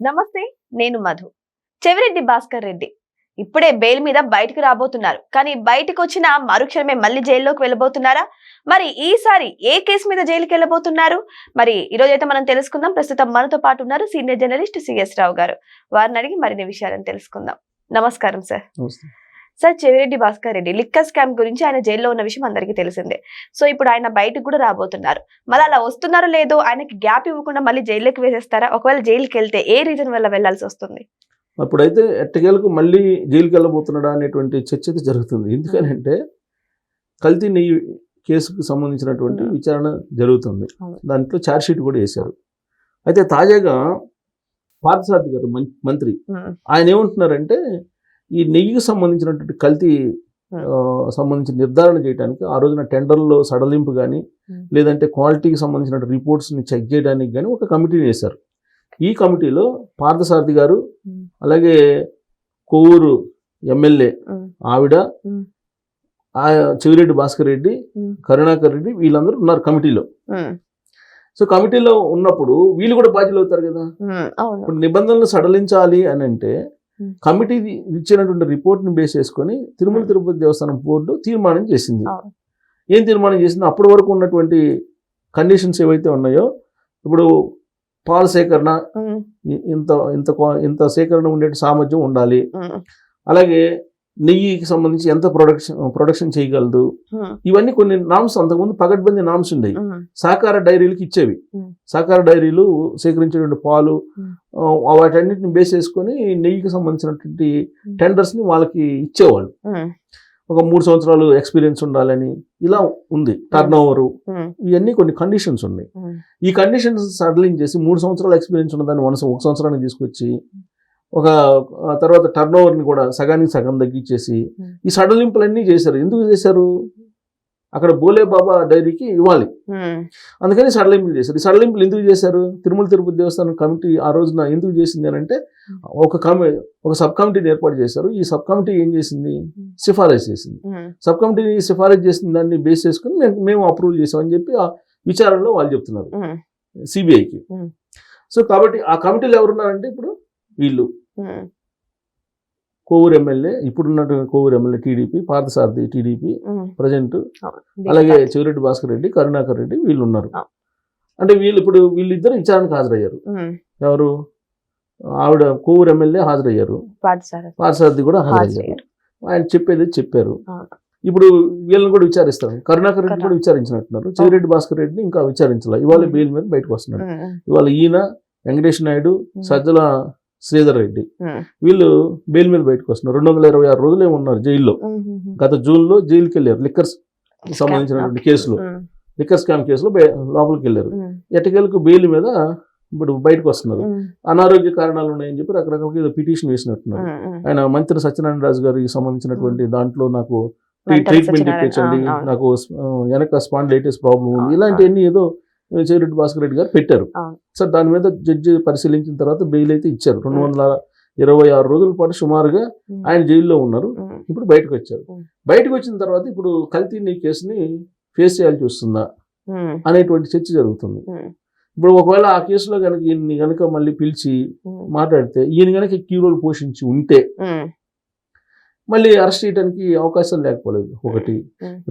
నమస్తే, నేను మధు. చెవిరెడ్డి భాస్కర్ రెడ్డి ఇప్పుడే బెయిల్ మీద బయటకు రాబోతున్నారు. కానీ బయటకు వచ్చిన మరుక్షణమే మళ్ళీ జైల్లోకి వెళ్ళబోతున్నారా? మరి ఈసారి ఏ కేసు మీద జైలుకి వెళ్ళబోతున్నారు? మరి ఈ రోజైతే మనం తెలుసుకుందాం. ప్రస్తుతం మనతో పాటు ఉన్నారు సీనియర్ జర్నలిస్ట్ సిఎస్ రావు గారు. వారిని అడిగి మరిన్ని విషయాలను తెలుసుకుందాం. నమస్కారం sir. Sir, Chevireddy Bhaskar Reddy liquor scam గురించి ఆయన జైల్లో ఉన్న విషయం అందరికీ తెలిసిందే. సో ఇప్పుడు ఆయన బయటకు కూడా రాబోతున్నారు. మళ్ళీ అలా వస్తున్నారో లేదో, ఆయనకి గ్యాప్ ఇవ్వకుండా మళ్ళీ జైల్లోకి వేసేస్తారా? ఒకవేళ జైలుకి వెళ్తే ఏ రీజన్ వల్ల వెళ్లాల్సి వస్తుంది? అప్పుడైతే ఎట్టకేలకు మళ్ళీ జైలుకి వెళ్ళబోతున్నాడా అనేటువంటి చర్చ అయితే జరుగుతుంది. ఎందుకనంటే కల్తీ నెయ్యి కేసుకు సంబంధించినటువంటి విచారణ జరుగుతుంది. దాంట్లో ఛార్జ్ షీట్ కూడా వేశారు. అయితే తాజాగా పార్థసారథి గారు మంత్రి ఆయన ఏమంటున్నారంటే ఈ నెయ్యికి సంబంధించినటువంటి కల్తీ సంబంధించిన నిర్ధారణ చేయడానికి ఆ రోజున టెండర్లో సడలింపు కానీ లేదంటే క్వాలిటీకి సంబంధించిన రిపోర్ట్స్ని చెక్ చేయడానికి కానీ ఒక కమిటీని వేశారు. ఈ కమిటీలో పార్థసారథి గారు, అలాగే కొవ్వూరు ఎమ్మెల్యే ఆవిడ, చెవిరెడ్డి భాస్కర్ రెడ్డి, కరుణాకర్ రెడ్డి, వీళ్ళందరూ ఉన్నారు కమిటీలో. సో కమిటీలో ఉన్నప్పుడు వీళ్ళు కూడా బాధ్యులు అవుతారు కదా. ఇప్పుడు నిబంధనలు సడలించాలి అని అంటే కమిటీ ఇచ్చినటువంటి రిపోర్ట్ని బేస్ చేసుకొని తిరుమల తిరుపతి దేవస్థానం బోర్డు తీర్మానం చేసింది. ఏం తీర్మానం చేసింది? అప్పటి వరకు ఉన్నటువంటి కండిషన్స్ ఏవైతే ఉన్నాయో, ఇప్పుడు పాల సేకరణ ఇంత సేకరణ ఉండే సామర్థ్యం ఉండాలి, అలాగే నెయ్యికి సంబంధించి ఎంత ప్రొడక్షన్ చేయగలదు, ఇవన్నీ కొన్ని నామ్స్ అంతకుముందు పగడ్బందీ నామ్స్ ఉండేవి. సహకార డైరీలకు ఇచ్చేవి. సహకార డైరీలు సేకరించేటువంటి పాలు వాటన్నిటిని బేస్ చేసుకొని నెయ్యికి సంబంధించినటువంటి టెండర్స్ ని వాళ్ళకి ఇచ్చేవాళ్ళు. ఒక 3 సంవత్సరాలు ఎక్స్పీరియన్స్ ఉండాలని ఇలా ఉంది. టర్న్ ఓవర్, ఇవన్నీ కొన్ని కండిషన్స్ ఉన్నాయి. ఈ కండిషన్స్ సడలింగ్ చేసి 3 సంవత్సరాలు ఎక్స్పీరియన్స్ ఉన్నదాన్ని 1 సంవత్సరానికి తీసుకొచ్చి ఒక తర్వాత టర్న్ ఓవర్ని కూడా సగానికి సగం తగ్గించేసి ఈ సడలింపులన్నీ చేశారు. ఎందుకు చేశారు? అక్కడ బోలే బాబా డైరీకి ఇవ్వాలి, అందుకని సడలింపులు చేశారు. ఈ సడలింపులు ఎందుకు చేశారు? తిరుమల తిరుపతి దేవస్థానం కమిటీ ఆ రోజున ఎందుకు చేసింది అని అంటే ఒక సబ్ కమిటీని ఏర్పాటు చేశారు. ఈ సబ్ కమిటీ ఏం చేసింది? సిఫారసు చేసింది. సబ్ కమిటీని సిఫారసు చేసిన దాన్ని బేస్ చేసుకుని మేము అప్రూవల్ చేసామని చెప్పి ఆ విచారణలో వాళ్ళు చెప్తున్నారు సిబిఐకి. సో కాబట్టి ఆ కమిటీలో ఎవరున్నారంటే ఇప్పుడు వీళ్ళు కొవ్వూరు ఎమ్మెల్యే, ఇప్పుడున్న Kovvur MLA TDP, Parthasarathy TDP present, అలాగే చెవిరెడ్డి భాస్కర్ రెడ్డి, కరుణాకర్ రెడ్డి, వీళ్ళు ఉన్నారు. అంటే వీళ్ళిద్దరు విచారణకు హాజరయ్యారు. ఎవరు? ఆవిడ కొవ్వూరు ఎమ్మెల్యే హాజరయ్యారు, పార్థసారథి కూడా హాజరయ్యారు. ఆయన చెప్పేది చెప్పారు. ఇప్పుడు వీళ్ళని కూడా విచారిస్తారు. కరుణాకర్ రెడ్డి కూడా విచారించినట్టున్నారు. చెవిరెడ్డి భాస్కర్ రెడ్డిని ఇంకా విచారించాలి. ఇవాళ బెయిల్ మీద బయటకు వస్తున్నారు. ఇవాళ ఈయన, వెంకటేష్ నాయుడు, సజ్జల శ్రీధర్ రెడ్డి వీళ్ళు బెయిల్ మీద బయటకు వస్తున్నారు. 226 రోజులు ఉన్నారు జైల్లో. గత జూన్లో జైలుకి వెళ్ళారు. లిక్కర్ సంబంధించినటువంటి కేసులో, లిక్కర్ స్కామ్ కేసులో లోపలికి వెళ్ళారు. ఎట్టకేలకు బెయిల్ మీద ఇప్పుడు బయటకు వస్తున్నారు. అనారోగ్య కారణాలు ఉన్నాయని చెప్పి రకరకాల పిటిషన్ వేసినట్టున్నారు. ఆయన మంత్రి సత్యనారాయణ రాజు గారికి సంబంధించినటువంటి దాంట్లో నాకు ట్రీట్మెంట్ ఇప్పించండి, నాకు వెనక స్పాండిలైటిస్ ప్రాబ్లం ఉంది, ఇలాంటివన్నీ ఏదో చెవిరెడ్డి భాస్కర్ రెడ్డి గారు పెట్టారు. సార్ దాని మీద జడ్జి పరిశీలించిన తర్వాత బెయిల్ అయితే ఇచ్చారు. 226 రోజుల పాటు సుమారుగా ఆయన జైల్లో ఉన్నారు. ఇప్పుడు బయటకు వచ్చారు. బయటకు వచ్చిన తర్వాత ఇప్పుడు కల్తీ నెయ్యి కేసుని ఫేస్ చేయాల్సి వస్తుందా అనేటువంటి చర్చ జరుగుతుంది. ఇప్పుడు ఒకవేళ ఆ కేసులో కనుక ఈయన్ని కనుక మళ్ళీ పిలిచి మాట్లాడితే, ఈయన కనుక కీ రోల్ పోషించి ఉంటే మళ్ళీ అరెస్ట్ చేయడానికి అవకాశం లేకపోలేదు. ఒకటి.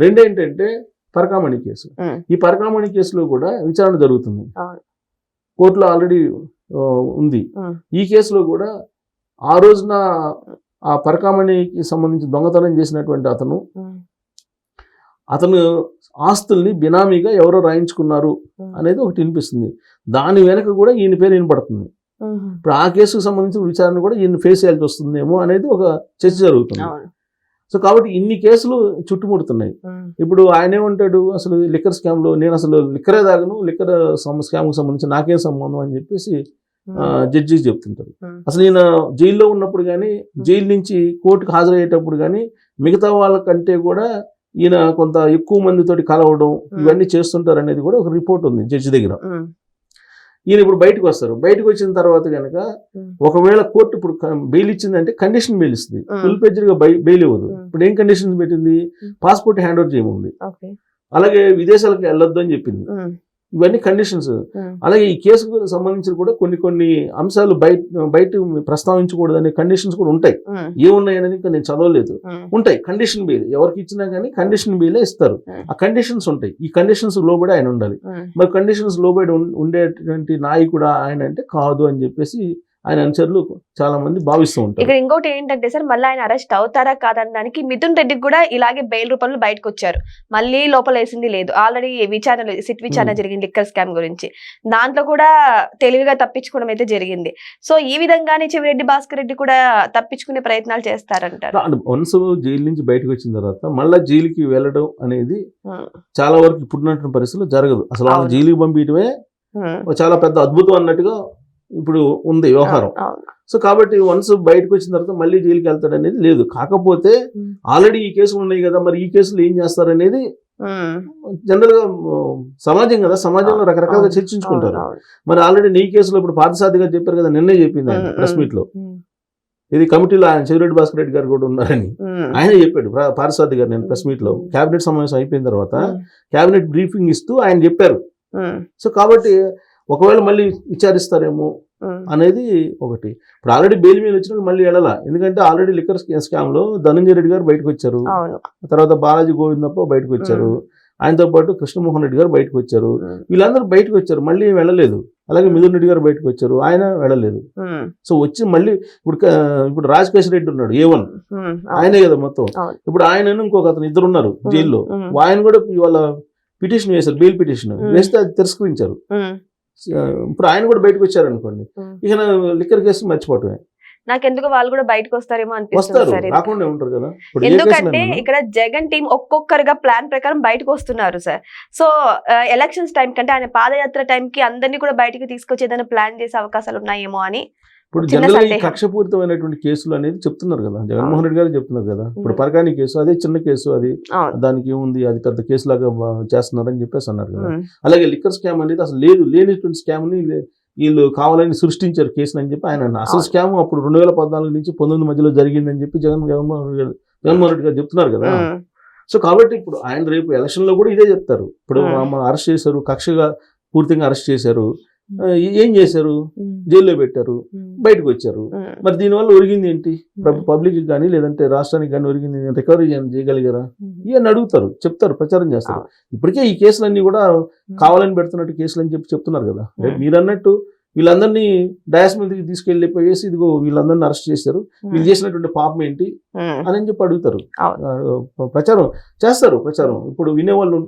రెండేంటంటే పరకామణి కేసు. ఈ పరకామణి కేసులో కూడా విచారణ జరుగుతుంది, కోర్టులో ఆల్రెడీ ఉంది. ఈ కేసులో కూడా ఆ రోజున ఆ పరకామణికి సంబంధించి దొంగతనం చేసినటువంటి అతను ఆస్తుల్ని బినామీగా ఎవరో రాయించుకున్నారు అనేది ఒకటి వినిపిస్తుంది. దాని వెనక కూడా ఈయన పేరు వినపడుతుంది. ఇప్పుడు ఆ కేసుకు సంబంధించిన విచారణ కూడా ఈయన ఫేస్ చేయాల్సి వస్తుందేమో అనేది ఒక చర్చ జరుగుతుంది. సో కాబట్టి ఇన్ని కేసులు చుట్టుముడుతున్నాయి. ఇప్పుడు ఆయన ఏమంటాడు? అసలు లిక్కర్ స్కామ్లో నేను అసలు లిక్కరే తాగను, లిక్కర్ స్కామ్కి సంబంధించి నాకేం సంబంధం అని చెప్పేసి జడ్జి చెప్తుంటారు. అసలు ఈయన జైల్లో ఉన్నప్పుడు కానీ, జైలు నుంచి కోర్టుకు హాజరయ్యేటప్పుడు కానీ మిగతా వాళ్ళకంటే కూడా ఈయన కొంత ఎక్కువ మందితోటి కలవడం ఇవన్నీ చేస్తుంటారు అనేది కూడా ఒక రిపోర్ట్ ఉంది జడ్జి దగ్గర. ఈయన ఇప్పుడు బయటకు వస్తారు. బయటకు వచ్చిన తర్వాత కనుక ఒకవేళ కోర్టు ఇప్పుడు బెయిల్ ఇచ్చిందంటే కండిషన్ బెయిల్ ఇస్తుంది, ఫుల్ పేజ్గా బెయిల్ ఇవ్వదు. ఇప్పుడు ఏం కండిషన్స్ పెట్టింది? పాస్పోర్ట్ హ్యాండ్ ఓవర్ చేయమంది, అలాగే విదేశాలకు వెళ్ళొద్దు అని చెప్పింది. ఇవన్నీ కండిషన్స్. అలాగే ఈ కేసుకు సంబంధించి కూడా కొన్ని అంశాలు బయట ప్రస్తావించకూడదు అనే కండిషన్స్ కూడా ఉంటాయి. ఏమున్నాయి అనేది ఇంకా నేను చదవలేదు. ఉంటాయి కండిషన్ బెయిల్, ఎవరికి ఇచ్చినా కానీ కండిషన్ బెయిలే ఇస్తారు. ఆ కండిషన్స్ ఉంటాయి. ఈ కండిషన్స్ లోబడి ఆయన ఉండాలి. మరి కండిషన్స్ లోబడి ఉండేటువంటి నాయకుడు ఆయన అంటే కాదు అని చెప్పేసి ఆయన అనుచరులు చాలా మంది భావిస్తూ ఉంటారు. ఇక్కడ ఇంకోటి ఏంటంటే సార్, మళ్ళీ ఆయన అరెస్ట్ అవుతారా కాదనడానికి మిథున్ రెడ్డికి కూడా ఇలాగే బెయిల్ రూపంలో బయటకు వచ్చారు. మళ్ళీ లోపల వేసింది లేదు. ఆల్రెడీ విచారణ సిట్ విచారణ జరిగింది లిక్కర్ స్కామ్ గురించి. దాంట్లో కూడా తెలివిగా తప్పించుకోవడం అయితే జరిగింది. సో ఈ విధంగానే చెవిరెడ్డి భాస్కర్ రెడ్డి కూడా తప్పించుకునే ప్రయత్నాలు చేస్తారంటారు. వన్స్ జైలు నుంచి బయటకు వచ్చిన తర్వాత మళ్ళీ జైలుకి వెళ్ళడం అనేది చాలా వరకు ఇప్పుడున్నటువంటి పరిస్థితుల్లో జరగదు. అసలు ఆ జైలుకి పంపించడమే చాలా పెద్ద అద్భుతం అన్నట్టుగా ఇప్పుడు ఉంది వ్యవహారం. సో కాబట్టి వన్స్ బయటకు వచ్చిన తర్వాత మళ్ళీ జైలుకి వెళ్తాడు అనేది లేదు. కాకపోతే ఆల్రెడీ ఈ కేసులు ఉన్నాయి కదా, మరి ఈ కేసులు ఏం చేస్తారనేది జనరల్ గా సమాజం కదా, సమాజంలో రకరకాలుగా చర్చించుకుంటారు. మరి ఆల్రెడీ నీ కేసులో ఇప్పుడు పార్థసారథి గారు చెప్పారు కదా, నిన్నే చెప్పింది ఆయన ప్రెస్ మీట్ లో. ఇది కమిటీలో ఆయన చెవిరెడ్డి భాస్కర్ రెడ్డి గారు కూడా ఉన్నారని ఆయన చెప్పాడు పార్థసారథి గారు. నేను ప్రెస్ మీట్ లో కేబినెట్ సమావేశం అయిపోయిన తర్వాత కేబినెట్ బ్రీఫింగ్ ఇస్తూ ఆయన చెప్పారు. సో కాబట్టి ఒకవేళ మళ్ళీ విచారిస్తారేమో అనేది ఒకటి. ఇప్పుడు ఆల్రెడీ బెయిల్ మీద వచ్చినప్పుడు మళ్ళీ వెళ్ళాలా, ఎందుకంటే ఆల్రెడీ లిక్కర్ స్కామ్ లో ధనంజయ రెడ్డి గారు బయటకు వచ్చారు, తర్వాత బాలాజీ గోవిందప్ప బయటకు వచ్చారు, ఆయనతో పాటు కృష్ణమోహన్ రెడ్డి గారు బయటకు వచ్చారు. వీళ్ళందరూ బయటకు వచ్చారు, మళ్ళీ వెళ్ళలేదు. అలాగే మిథున్ రెడ్డి గారు బయటకు వచ్చారు, ఆయన వెళ్ళలేదు. సో వచ్చి మళ్ళీ ఇప్పుడు రాజకేశ్ రెడ్డి ఉన్నాడు A1, ఆయనే కదా మొత్తం. ఇప్పుడు ఆయన ఇంకొక అతను ఇద్దరు ఉన్నారు జైల్లో. ఆయన కూడా ఇవాళ పిటిషన్ వేశారు, బెయిల్ పిటిషన్ వేస్తే అది తిరస్కరించారు. ఇప్పుడు ఆయన కూడా బయటకు వచ్చారు అనుకోండి, ఇక లిక్కర్ కేసు మర్చిపోవటమే. నాకెందుకు వాళ్ళు కూడా బయటకు వస్తారేమో అనిపిస్తుంది. రాకుండా ఉంటారు కదా. ఎందుకంటే ఇక్కడ జగన్ టీం ఒక్కొక్కరుగా ప్లాన్ ప్రకారం బయటకు వస్తున్నారు సార్. సో ఎలక్షన్స్ టైం కంటే ఆయన పాదయాత్ర టైం కి అందరినీ కూడా బయటకు తీసుకొచ్చేదని ప్లాన్ చేసే అవకాశాలు ఉన్నాయేమో అని. ఇప్పుడు జనరల్ ఈ కక్షపూరితమైనటువంటి కేసులు అనేది చెప్తున్నారు కదా, జగన్మోహన్ రెడ్డి గారు చెప్తున్నారు కదా. ఇప్పుడు పరకాని కేసు అదే చిన్న కేసు, అది దానికి ఏముంది, అది పెద్ద కేసు లాగా చేస్తున్నారని చెప్పేసి అన్నారు కదా. అలాగే లిక్కర్ స్కామ్ అనేది అసలు లేనిటువంటి స్కామ్ ని వీళ్ళు కావాలని సృష్టించారు కేసుని అని చెప్పి ఆయన అన్నారు. అసలు స్కామ్ అప్పుడు 2014 నుంచి 19 మధ్యలో జరిగిందని చెప్పి జగన్మోహన్ రెడ్డి గారు చెప్తున్నారు కదా. సో కాబట్టి ఇప్పుడు ఆయన రేపు ఎలక్షన్ లో కూడా ఇదే చెప్తారు. ఇప్పుడు అరెస్ట్ చేశారు, కక్షగా పూర్తిగా అరెస్ట్ చేశారు, ఏం చేశారు, జైల్లో పెట్టారు, బయటకు వచ్చారు. మరి దీనివల్ల ఒరిగింది ఏంటి, పబ్లిక్ కానీ లేదంటే రాష్ట్రానికి కానీ ఒరిగింది, రికవరీ చేయగలిగారా, ఇవన్నీ అడుగుతారు, చెప్తారు, ప్రచారం చేస్తారు. ఇప్పటికే ఈ కేసులన్నీ కూడా కావాలని పెడుతున్నట్టు కేసులు అని చెప్తున్నారు కదా. మీరు అన్నట్టు వీళ్ళందరినీ డయాస్ మీదకి తీసుకెళ్ళిపోయేసి ఇదిగో వీళ్ళందరినీ అరెస్ట్ చేశారు, వీళ్ళు చేసినటువంటి పాపం ఏంటి అని చెప్పి అడుగుతారు, ప్రచారం చేస్తారు. ప్రచారం ఇప్పుడు వినేవాళ్ళు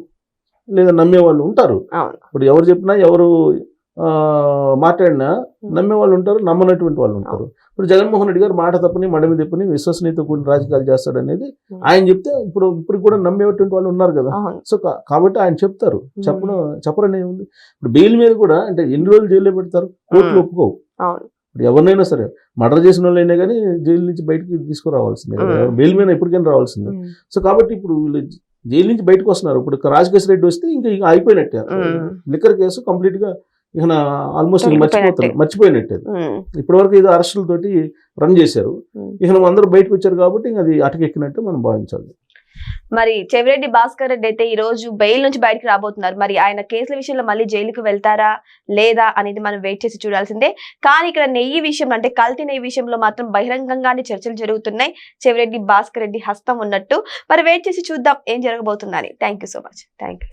లేదా నమ్మేవాళ్ళు ఉంటారు. ఇప్పుడు ఎవరు చెప్పినా ఎవరు మాట్లాడినా నమ్మే వాళ్ళు ఉంటారు, నమ్మనటువంటి వాళ్ళు ఉంటారు. ఇప్పుడు జగన్మోహన్ రెడ్డి గారు మాట తప్పని మడమి తప్పని విశ్వసనీయత కూడిన రాజకీయాలు చేస్తాడు అనేది ఆయన చెప్తే ఇప్పుడు కూడా నమ్మేటువంటి వాళ్ళు ఉన్నారు కదా. సో కాబట్టి ఆయన చెప్తారు, చెప్పరనే ఉంది. ఇప్పుడు బెయిల్ మీద కూడా అంటే ఎన్ని రోజులు జైల్లో పెడతారు, కోర్టులు ఒప్పుకోవు. ఇప్పుడు ఎవరినైనా సరే మర్డర్ చేసిన వాళ్ళైనా కానీ జైలు నుంచి బయటకి తీసుకురావాల్సిందే కదా, బెయిల్ మీద ఎప్పటికైనా రావాల్సిందే. సో కాబట్టి ఇప్పుడు వీళ్ళు జైలు నుంచి బయటకు వస్తున్నారు. ఇప్పుడు రాజకేశ్ రెడ్డి వస్తే ఇంకా అయిపోయినట్టే, లిక్కర్ కేసు కంప్లీట్ గా ఇక ఆల్మోస్ట్ మర్చిపోయినట్టే. ఇప్పటి వరకు ఏదో అరెస్టులతోటి రన్ చేశారు, ఇక అందరూ బయటకు వచ్చారు కాబట్టి ఇంకా అది అటకెక్కినట్టు మనం భావించాలి. మరి చెవిరెడ్డి భాస్కర్ రెడ్డి అయితే ఈ రోజు బెయిల్ నుంచి బయటకు రాబోతున్నారు. మరి ఆయన కేసుల విషయంలో మళ్ళీ జైలుకు వెళ్తారా లేదా అనేది మనం వెయిట్ చేసి చూడాల్సిందే. కానీ ఇక్కడ నెయ్యి విషయంలో అంటే కల్తీ నెయ్యి విషయంలో మాత్రం బహిరంగంగానే చర్చలు జరుగుతున్నాయి. చెవిరెడ్డి భాస్కర్ రెడ్డి హస్తం ఉన్నట్టు. మరి వెయిట్ చేసి చూద్దాం ఏం జరగబోతుందని. Thank you so much. Thank you.